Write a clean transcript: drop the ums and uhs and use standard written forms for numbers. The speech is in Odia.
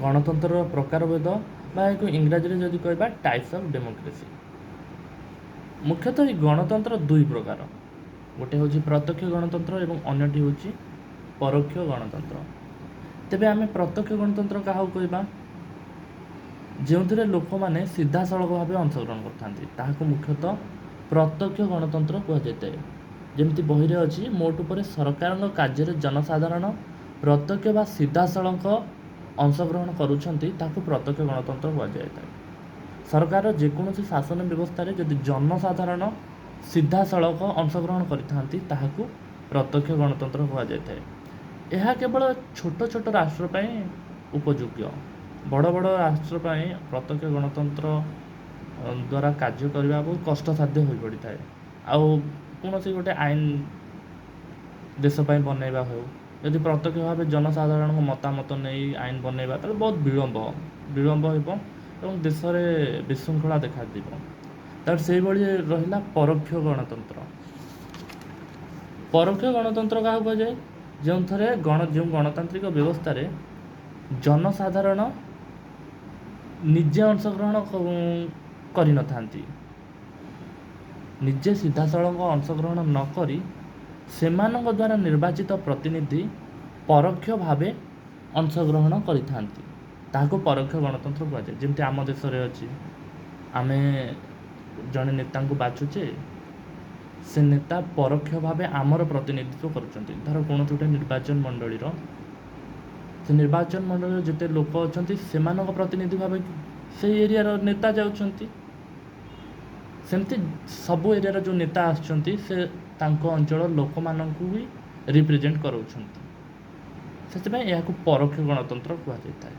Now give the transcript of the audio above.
ଗଣତନ୍ତ୍ରର ପ୍ରକାରଭେଦ ବା ଏକ ଇଂରାଜୀରେ ଯଦି କହିବା ଟାଇପ୍ସ ଅଫ୍ ଡେମୋକ୍ରେସି। ମୁଖ୍ୟତଃ ଏହି ଗଣତନ୍ତ୍ର ଦୁଇ ପ୍ରକାର, ଗୋଟେ ହେଉଛି ପ୍ରତ୍ୟକ୍ଷ ଗଣତନ୍ତ୍ର ଏବଂ ଅନ୍ୟଟି ହେଉଛି ପରୋକ୍ଷ ଗଣତନ୍ତ୍ର। ତେବେ ଆମେ ପ୍ରତ୍ୟକ୍ଷ ଗଣତନ୍ତ୍ର କାହାକୁ କହିବା? ଯେଉଁଥିରେ ଲୋକମାନେ ସିଧାସଳଖ ଭାବେ ଅଂଶଗ୍ରହଣ କରିଥାନ୍ତି ତାହାକୁ ମୁଖ୍ୟତଃ ପ୍ରତ୍ୟକ୍ଷ ଗଣତନ୍ତ୍ର କୁହାଯାଇଥାଏ। ଯେମିତି ବହିରେ ଅଛି, ମୋଟ ଉପରେ ସରକାରଙ୍କ କାର୍ଯ୍ୟରେ ଜନସାଧାରଣ ପ୍ରତ୍ୟକ୍ଷ ବା ସିଧାସଳଖ ଅଂଶଗ୍ରହଣ କରୁଛନ୍ତି ତାକୁ ପ୍ରତ୍ୟକ୍ଷ ଗଣତନ୍ତ୍ର କୁହାଯାଇଥାଏ। ସରକାରର ଯେକୌଣସି ଶାସନ ବ୍ୟବସ୍ଥାରେ ଯଦି ଜନସାଧାରଣ ସିଧାସଳଖ ଅଂଶଗ୍ରହଣ କରିଥାନ୍ତି ତାହାକୁ ପ୍ରତ୍ୟକ୍ଷ ଗଣତନ୍ତ୍ର କୁହାଯାଇଥାଏ। ଏହା କେବଳ ଛୋଟ ଛୋଟ ରାଷ୍ଟ୍ର ପାଇଁ ଉପଯୋଗ୍ୟ। ବଡ଼ ବଡ଼ ରାଷ୍ଟ୍ର ପାଇଁ ପ୍ରତ୍ୟକ୍ଷ ଗଣତନ୍ତ୍ର ଦ୍ୱାରା କାର୍ଯ୍ୟ କରିବା ବହୁତ କଷ୍ଟସାଧ୍ୟ ହୋଇପଡ଼ିଥାଏ। ଆଉ କୌଣସି ଗୋଟେ ଆଇନ ଦେଶ ପାଇଁ ବନେଇବା ହେଉ, ଯଦି ପ୍ରତ୍ୟକ୍ଷ ଭାବେ ଜନସାଧାରଣଙ୍କ ମତାମତ ନେଇ ଆଇନ ବନେଇବା ତାହେଲେ ବହୁତ ବିଳମ୍ବ ହେବ ଏବଂ ଦେଶରେ ବିଶୃଙ୍ଖଳା ଦେଖାଯିବ। ତାପରେ ସେଇଭଳି ରହିଲା ପରୋକ୍ଷ ଗଣତନ୍ତ୍ର। ପରୋକ୍ଷ ଗଣତନ୍ତ୍ର କାହାକୁ କୁହାଯାଏ? ଯେଉଁଥିରେ ଯେଉଁ ଗଣତାନ୍ତ୍ରିକ ବ୍ୟବସ୍ଥାରେ ଜନସାଧାରଣ ନିଜେ ଅଂଶଗ୍ରହଣ କରିନଥାନ୍ତି, ନିଜେ ସିଧାସଳଖ ଅଂଶଗ୍ରହଣ ନ କରି ସେମାନଙ୍କ ଦ୍ୱାରା ନିର୍ବାଚିତ ପ୍ରତିନିଧି ପରୋକ୍ଷ ଭାବେ ଅଂଶଗ୍ରହଣ କରିଥାନ୍ତି, ତାହାକୁ ପରୋକ୍ଷ ଗଣତନ୍ତ୍ର କୁହାଯାଏ। ଯେମିତି ଆମ ଦେଶରେ ଅଛି, ଆମେ ଜଣେ ନେତାଙ୍କୁ ବାଛୁଛେ, ସେ ନେତା ପରୋକ୍ଷ ଭାବେ ଆମର ପ୍ରତିନିଧିତ୍ୱ କରୁଛନ୍ତି। ଧର କୌଣସି ଗୋଟେ ନିର୍ବାଚନ ମଣ୍ଡଳୀର, ସେ ନିର୍ବାଚନ ମଣ୍ଡଳୀର ଯେତେ ଲୋକ ଅଛନ୍ତି ସେମାନଙ୍କ ପ୍ରତିନିଧି ଭାବେ ସେଇ ଏରିଆର ନେତା ଯାଉଛନ୍ତି। ସେମିତି ସବୁ ଏରିଆର ଯେଉଁ ନେତା ଆସୁଛନ୍ତି ସେ ତାଙ୍କ ଅଞ୍ଚଳର ଲୋକମାନଙ୍କୁ ବି ରିପ୍ରେଜେଣ୍ଟ କରାଉଛନ୍ତି। ସେଥିପାଇଁ ଏହାକୁ ପରୋକ୍ଷ ଗଣତନ୍ତ୍ର କୁହାଯାଇଥାଏ।